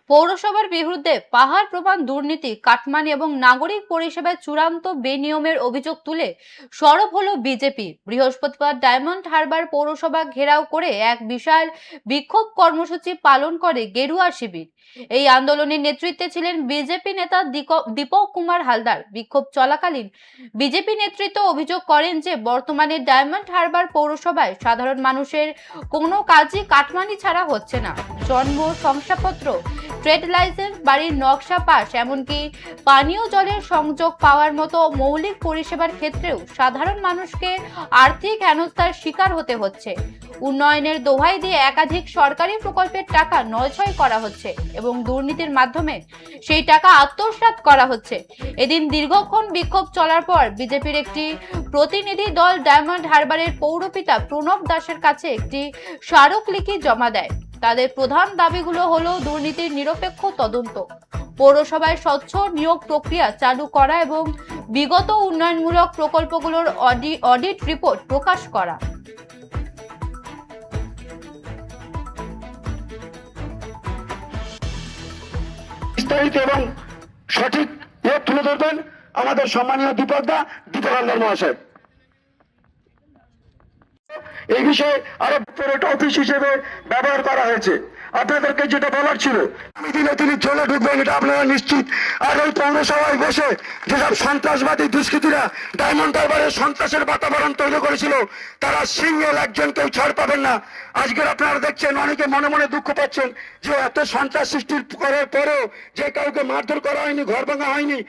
পৌরসভার বিরুদ্ধে পাহাড় প্রমাণ দুর্নীতি, কাটমানি এবং নাগরিক পরিষেবায় চূড়ান্ত বেনিয়মের অভিযোগ তুলে সরব হলো বিজেপি। বৃহস্পতিবার ডায়মন্ড হারবার পৌরসভা ঘেরাও করে এক বিশাল বিক্ষোভ কর্মসূচি পালন করে গেরুয়া শিবির। এই আন্দোলনের নেতৃত্বে ছিলেন বিজেপি নেতা দীপক কুমার হালদার। বিক্ষোভ চলাকালীন বিজেপি নেতৃত্ব অভিযোগ করেন যে বর্তমানে ডায়মন্ড হারবার পৌরসভায় সাধারণ মানুষের কোনো কাজই কাটমানি ছাড়া হচ্ছে না। জন্ম শংসাপত্র, ট্রেড লাইসেন্স, বাড়ির নকশা পাস, এমনকি পানীয় জলের সংযোগ পাওয়ার মতো মৌলিক পরিষেবার ক্ষেত্রেও সাধারণ মানুষকে আর্থিক হেনস্থার শিকার হতে হচ্ছে। উন্নয়নের দোহাই দিয়ে একাধিক সরকারি প্রকল্পের টাকা নয়ছয় করা হচ্ছে এবং দুর্নীতির মাধ্যমে সেই টাকা আত্মসাৎ করা হচ্ছে। এদিন দীর্ঘক্ষণ বিক্ষোভ চলার পর বিজেপির একটি প্রতিনিধি দল ডায়মন্ড হারবারের পৌরপিতা প্রণব দাসের কাছে একটি স্মারকলিপি জমা দেয়। তাদের প্রধান দাবিগুলো হলো দুর্নীতির নিরপেক্ষ তদন্ত, পৌরসভায় স্বচ্ছ নিয়োগ প্রক্রিয়া চালু করা এবং বিগত উন্নয়নমূলক প্রকল্পগুলোর অডিট রিপোর্ট প্রকাশ করা। বিস্তারিত এবং সঠিক তুলে ধরবেন আমাদের সম্মানীয় দীপক হালদার মহাশয়। এই বিষয়ে আরো পুরোটা অফিস হিসেবে ব্যবহার করা হয়েছে। আপনাদেরকে যেটা বলার ছিল, আমি দিনে তিনি চলে ঢুকবেন এটা আপনারা নিশ্চিত। আর ওই পৌরসভায় বসে যেসব সন্ত্রাসবাদী দুষ্কৃতীরা ডায়মন্ড হারবারে সন্ত্রাসের বাতাবরণ তৈরি করেছিল, তারা সিঙ্গেল একজনকেও ছাড় পাবেন না। আজকের আপনারা দেখছেন অনেকে মনে মনে দুঃখ পাচ্ছেন যে এত সন্ত্রাস সৃষ্টির করার পরেও যে কাউকে মারধর করা হয়নি, ঘর ভাঙা হয়নি,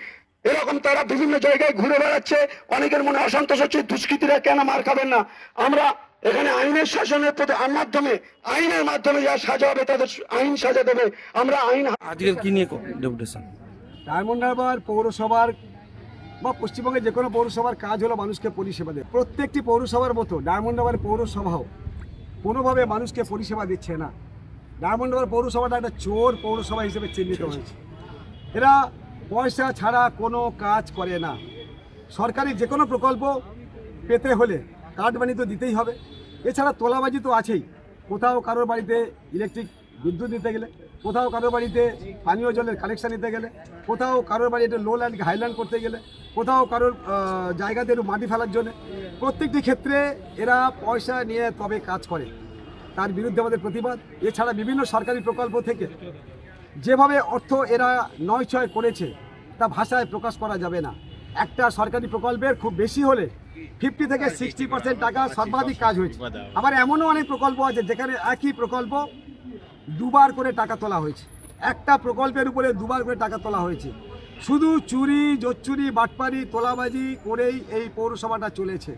এরকম তারা বিভিন্ন জায়গায় ঘুরে বেড়াচ্ছে। অনেকের মনে অসন্তোষ হচ্ছে দুষ্কৃতীরা কেন মার খাবেন না। আমরা এখানে আইনের শাসনের মাধ্যমে, আইনের মাধ্যমে যা সাজা হবে তাদের আইন সাজা দেবে। আমরা আইন আজকের কি নিয়ে ডেপুটেশন? ডায়মন্ড হারবার পৌরসভার বা পশ্চিমবঙ্গের যে কোনো পৌরসভার কাজ হলো মানুষকে পরিষেবা দেয়। প্রত্যেকটি পৌরসভার মতো ডায়মন্ড হারবার পৌরসভাও কোনোভাবে মানুষকে পরিষেবা দিচ্ছে না। ডায়মন্ড হারবার পৌরসভাটা একটা চোর পৌরসভা হিসেবে চিহ্নিত হয়েছে। এরা পয়সা ছাড়া কোনো কাজ করে না। সরকারি যে কোনো প্রকল্প পেতে হলে কাটমানি তো দিতেই হবে। এছাড়া তোলাবাজি তো আছেই। কোথাও কারোর বাড়িতে ইলেকট্রিক বিদ্যুৎ নিতে গেলে, কোথাও কারোর বাড়িতে পানীয় জলের কানেকশান নিতে গেলে, কোথাও কারোর বাড়িতে লো ল্যান্ড হাইল্যান্ড করতে গেলে, কোথাও কারোর জায়গাতে একটু মাটি ফেলার জন্য, প্রত্যেকটি ক্ষেত্রে এরা পয়সা নিয়ে তবে কাজ করে। তার বিরুদ্ধে আমাদের প্রতিবাদ। এছাড়া বিভিন্ন সরকারি প্রকল্প থেকে যেভাবে অর্থ এরা নয়ছয় করেছে তা ভাষায় প্রকাশ করা যাবে না। একটা সরকারি প্রকল্পের খুব বেশি হলে 50 থেকে 60% টাকা সর্বাধিক কাজ হয়েছে। আবার এমনও অনেক প্রকল্প আছে যেখানে একই প্রকল্প দুবার করে টাকা তোলা হয়েছে। একটা প্রকল্পের উপরে দুবার করে টাকা তোলা হয়েছে। শুধু চুরি, জোচ্চুরি, বাটপারি, তোলাবাজি করেই এই পৌরসভাটা চলেছে।